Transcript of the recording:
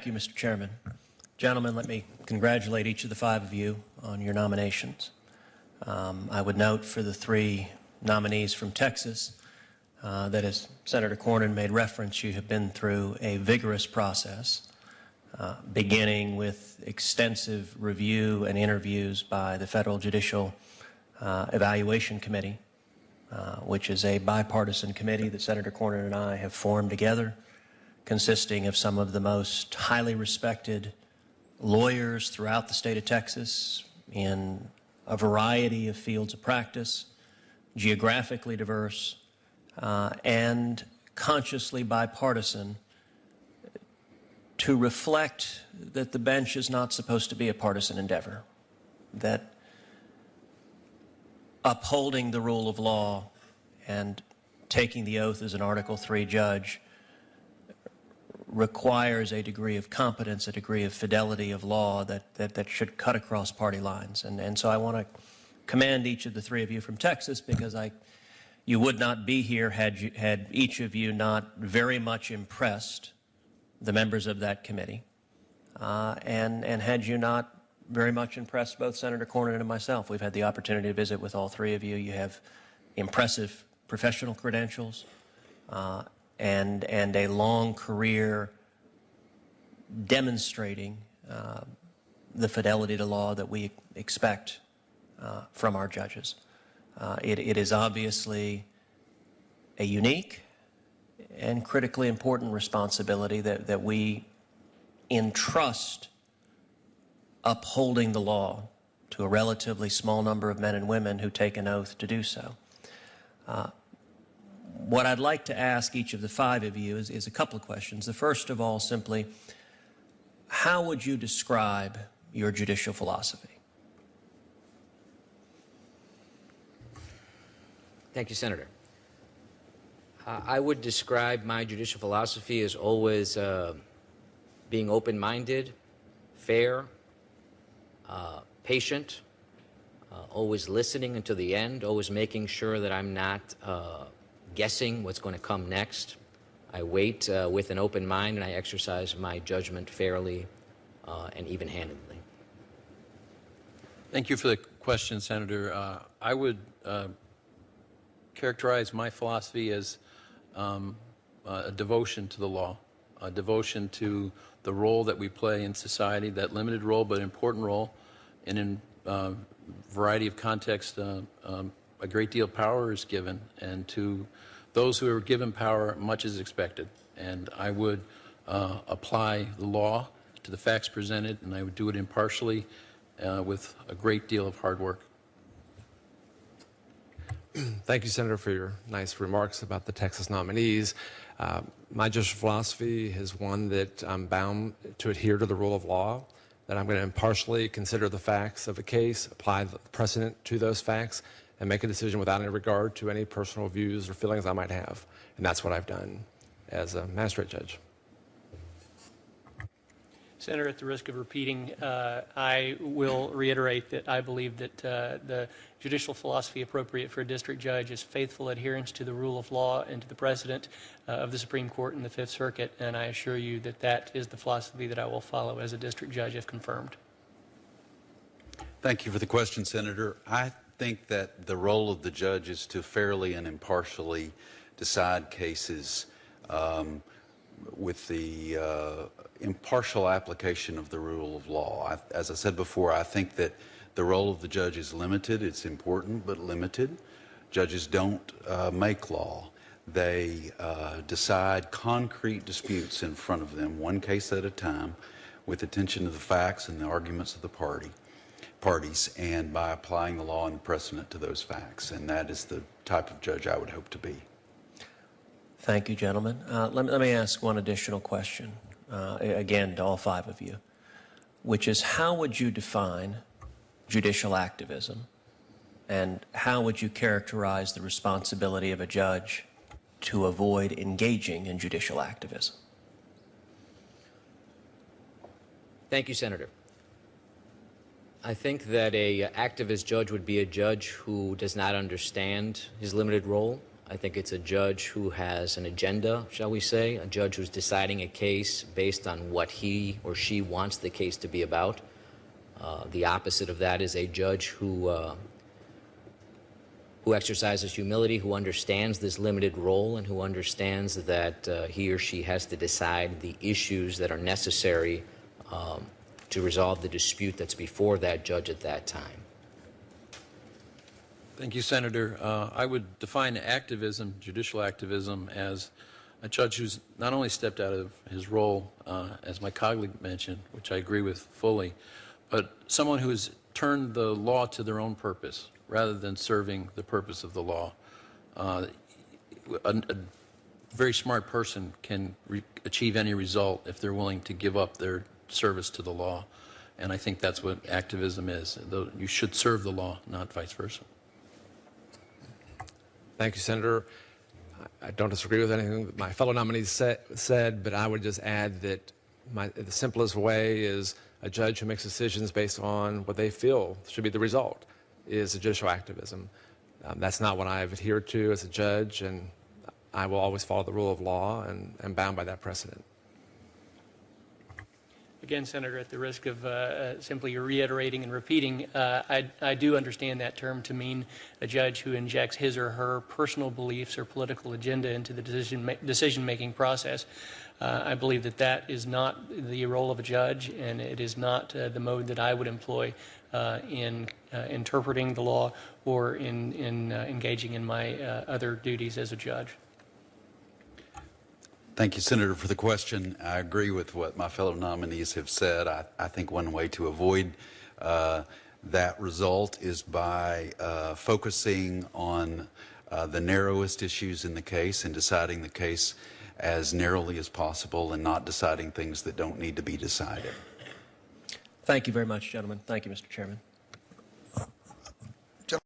Thank you, Mr. Chairman. Gentlemen, let me congratulate each of the 5 of you on your nominations. I would note for the 3 nominees from Texas that, as Senator Cornyn made reference, you have been through a vigorous process, beginning with extensive review and interviews by the Federal Judicial Evaluation Committee, which is a bipartisan committee that Senator Cornyn and I have formed together, consisting of some of the most highly respected lawyers throughout the state of Texas in a variety of fields of practice, geographically diverse, and consciously bipartisan, to reflect that the bench is not supposed to be a partisan endeavor, that upholding the rule of law and taking the oath as an Article III judge requires a degree of competence, a degree of fidelity of law that should cut across party lines. And so I want to commend each of the 3 of you from Texas, because you would not be here had each of you not very much impressed the members of that committee, and had you not very much impressed both Senator Cornyn and myself. We've had the opportunity to visit with all 3 of you. You have impressive professional credentials, and a long career demonstrating the fidelity to law that we expect from our judges. It is obviously a unique and critically important responsibility that we entrust upholding the law to a relatively small number of men and women who take an oath to do so. What I'd like to ask each of the 5 of you is a couple of questions. The first of all, simply, how would you describe your judicial philosophy? Thank you, Senator. I would describe my judicial philosophy as always being open-minded, fair, patient, always listening until the end, always making sure that I'm not guessing what's going to come next. I wait with an open mind, and I exercise my judgment fairly and even-handedly. Thank you for the question, Senator. I would characterize my philosophy as a devotion to the law, a devotion to the role that we play in society, that limited role but important role, and in a variety of contexts, a great deal of power is given, and to those who are given power, much is expected. And I would apply the law to the facts presented, and I would do it impartially with a great deal of hard work. Thank you, Senator, for your nice remarks about the Texas nominees. My judicial philosophy is one that I'm bound to adhere to the rule of law, that I'm going to impartially consider the facts of a case, apply the precedent to those facts, and make a decision without any regard to any personal views or feelings I might have. And that's what I've done as a magistrate judge. Senator, at the risk of repeating, I will reiterate that I believe that the judicial philosophy appropriate for a district judge is faithful adherence to the rule of law and to the precedent of the Supreme Court and the Fifth Circuit, and I assure you that that is the philosophy that I will follow as a district judge if confirmed. Thank you for the question, Senator. I think that the role of the judge is to fairly and impartially decide cases with the impartial application of the rule of law. As I said before, I think that the role of the judge is limited. It's important, but limited. Judges don't make law. They decide concrete disputes in front of them, one case at a time, with attention to the facts and the arguments of the parties, and by applying the law and precedent to those facts. And that is the type of judge I would hope to be. Thank you, gentlemen. Let me ask one additional question, again, to all 5 of you, which is, how would you define judicial activism, and how would you characterize the responsibility of a judge to avoid engaging in judicial activism? Thank you, Senator. I think that an activist judge would be a judge who does not understand his limited role. I think it's a judge who has an agenda, shall we say, a judge who's deciding a case based on what he or she wants the case to be about. The opposite of that is a judge who exercises humility, who understands this limited role, and who understands that he or she has to decide the issues that are necessary to resolve the dispute that's before that judge at that time. Thank you, Senator. I would define activism, judicial activism, as a judge who's not only stepped out of his role, as my colleague mentioned, which I agree with fully, but someone who has turned the law to their own purpose rather than serving the purpose of the law. A very smart person can achieve any result if they're willing to give up their service to the law. And I think that's what activism is. You should serve the law, not vice versa. Thank you, Senator. I don't disagree with anything that my fellow nominees said, but I would just add that the simplest way is a judge who makes decisions based on what they feel should be the result is judicial activism. That's not what I've adhered to as a judge, and I will always follow the rule of law and am bound by that precedent. Again, Senator, at the risk of simply reiterating and repeating, I do understand that term to mean a judge who injects his or her personal beliefs or political agenda into the decision-making process. I believe that that is not the role of a judge, and it is not the mode that I would employ in interpreting the law or in engaging in my other duties as a judge. Thank you, Senator, for the question. I agree with what my fellow nominees have said. I think one way to avoid that result is by focusing on the narrowest issues in the case and deciding the case as narrowly as possible and not deciding things that don't need to be decided. Thank you very much, gentlemen. Thank you, Mr. Chairman.